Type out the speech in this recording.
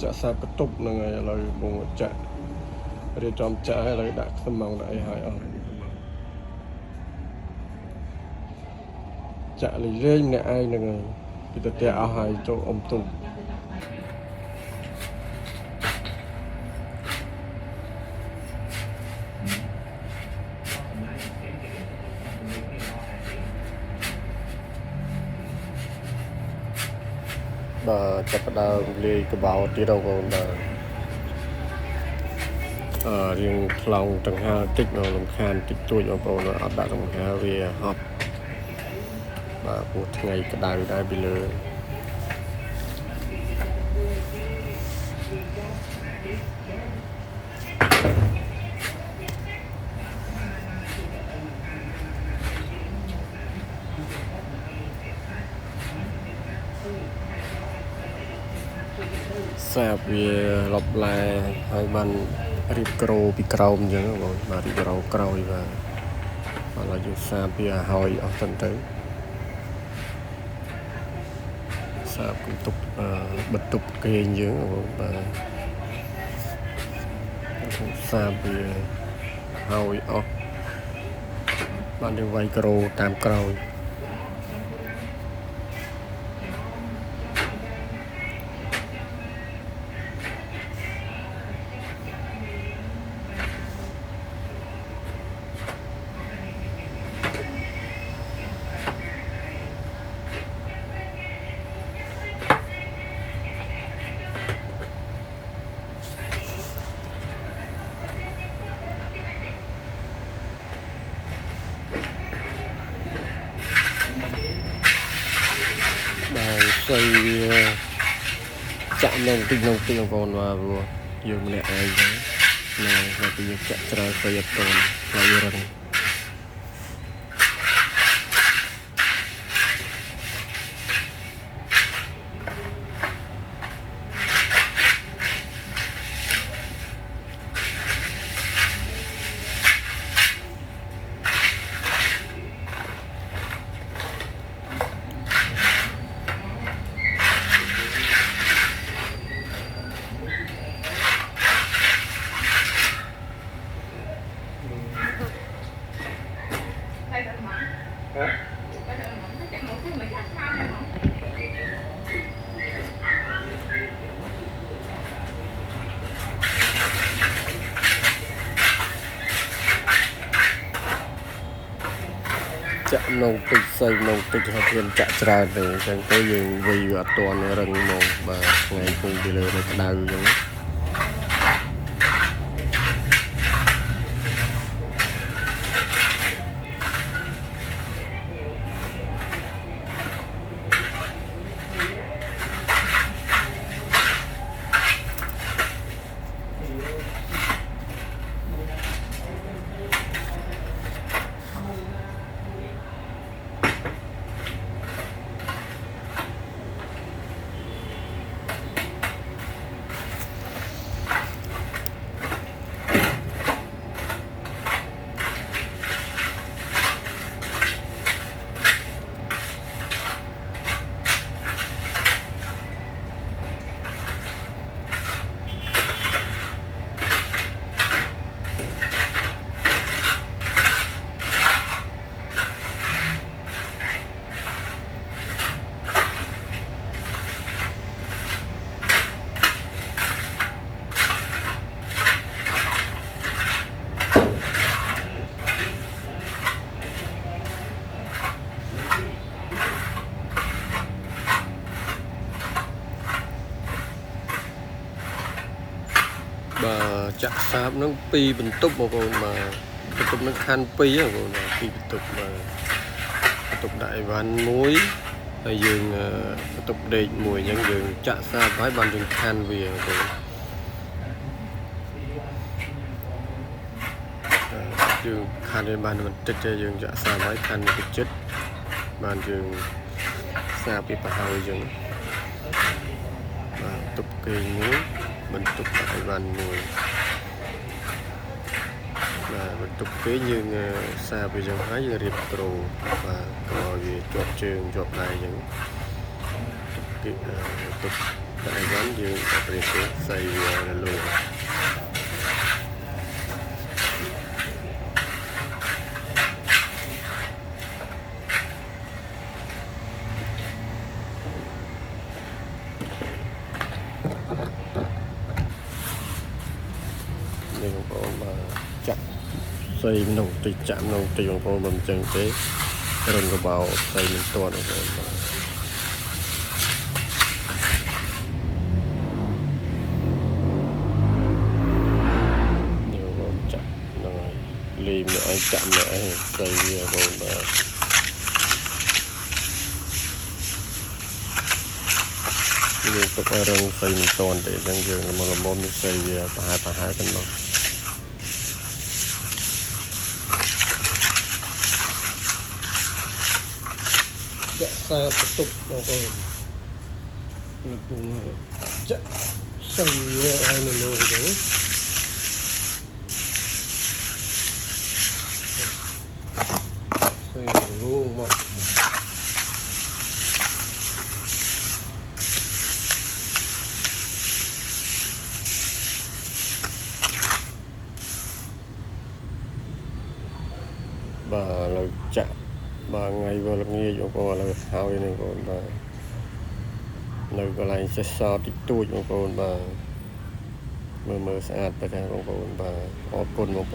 ចាក់សាបកតុបនឹងហើយឥឡូវបងចាក់រៀបចំចាក់ហើយឥឡូវដាក់ខ្ទឹមម៉ងដាក់អីហើយអស់ចាក់លេងម្នាក់ឯងនឹងហើយពីទៅផ្ទះអស់ហើយចូលអ៊ំទុំបាទចាប់ផ្ដើមលាយកបោទៀតបងប្អូនបាទរៀងថ្លង់ដង្ហើតិចមកលំខានតិចតួចបងប្អូនអត់ដាក់ដង្ហើវាហប់បាទព្រោះថ្ងៃក្តៅដែរពីលើសាបវាលបឡែហើយបានរៀបក្រូពីក្រោមអញ្ចឹងបងបាទរៀបក្រូក្រោយបាទឥឡូវយើងសាបវាហើយអស់ទៅសាបគឺទុកបិទទុកគេអញ្ចឹងបងបាទសាបវាហើយអស់បានយើងវាយក្រូតាមក្រោយបាទស្អីវាចាក់នៅទីបងប្អូនបាទព្រោះយើងម្នាក់ឯងហ្នឹងណាហើយពីយើងចាក់ច្រើនទៅអត់ទាន់ហើយរឹងចាក់នងតិចស្អីនងតិចហើយព្រាមចាក់ច្រើនទៅអញ្ចឹងទៅយើងវាយវាអត់ទាន់រឹងមកបាទថ្ងៃពុំពីលើនៅក្តៅអញ្ចឹងបាទចាក់សាបនឹង2បន្ទប់បងប្អូនបាទបន្ទប់នឹងខណ្ឌ2បងប្អូន2បន្ទប់បាទបន្ទប់ដាក់អីវ៉ាន់មួយហើយយើងបន្ទប់ដេកមួយអញ្ចឹងយើងចាក់សាបហើយបានយើងខណ្ឌវាបងប្អូនយើងខណ្ឌវាបានបន្តិចទេយើងចាក់សាបហើយខណ្ឌវាចិត្តបានយើងសាបវាប្រហើយអញ្ចឹងបាទបន្ទប់គេមួយបន្ទប់ដាក់អីវ៉ាន់មួយបាទបន្ទប់គេយើងសាបវាយ៉ាងហើយយើងរៀបក្រូបាទកុំឲ្យវាជាប់ជើងជាប់ដៃអញ្ចឹងគេបន្ទប់ đại ván dương tập riêng xây ra luôn nhưng có mà chặt xây nông tì chạm nông tì của mình chân thế rồi có bảo xây mình toàn rồi nhiều con chặt rồi lim nữa chạm nữa xây còn liên tục rừng xây mình toàn để dân dương mà làm môn xây ta hai cái nó dạ sao tiếp tục nó còn chắc xây ai này luôn đấy xây luôn mà bà là chạm bà ngày vừa là nghe cho cô là hao này còn bà nơi còn lại sẽ so tích tuổi của cô bà mơ mơ sẽ ạt bà con bà ở côn một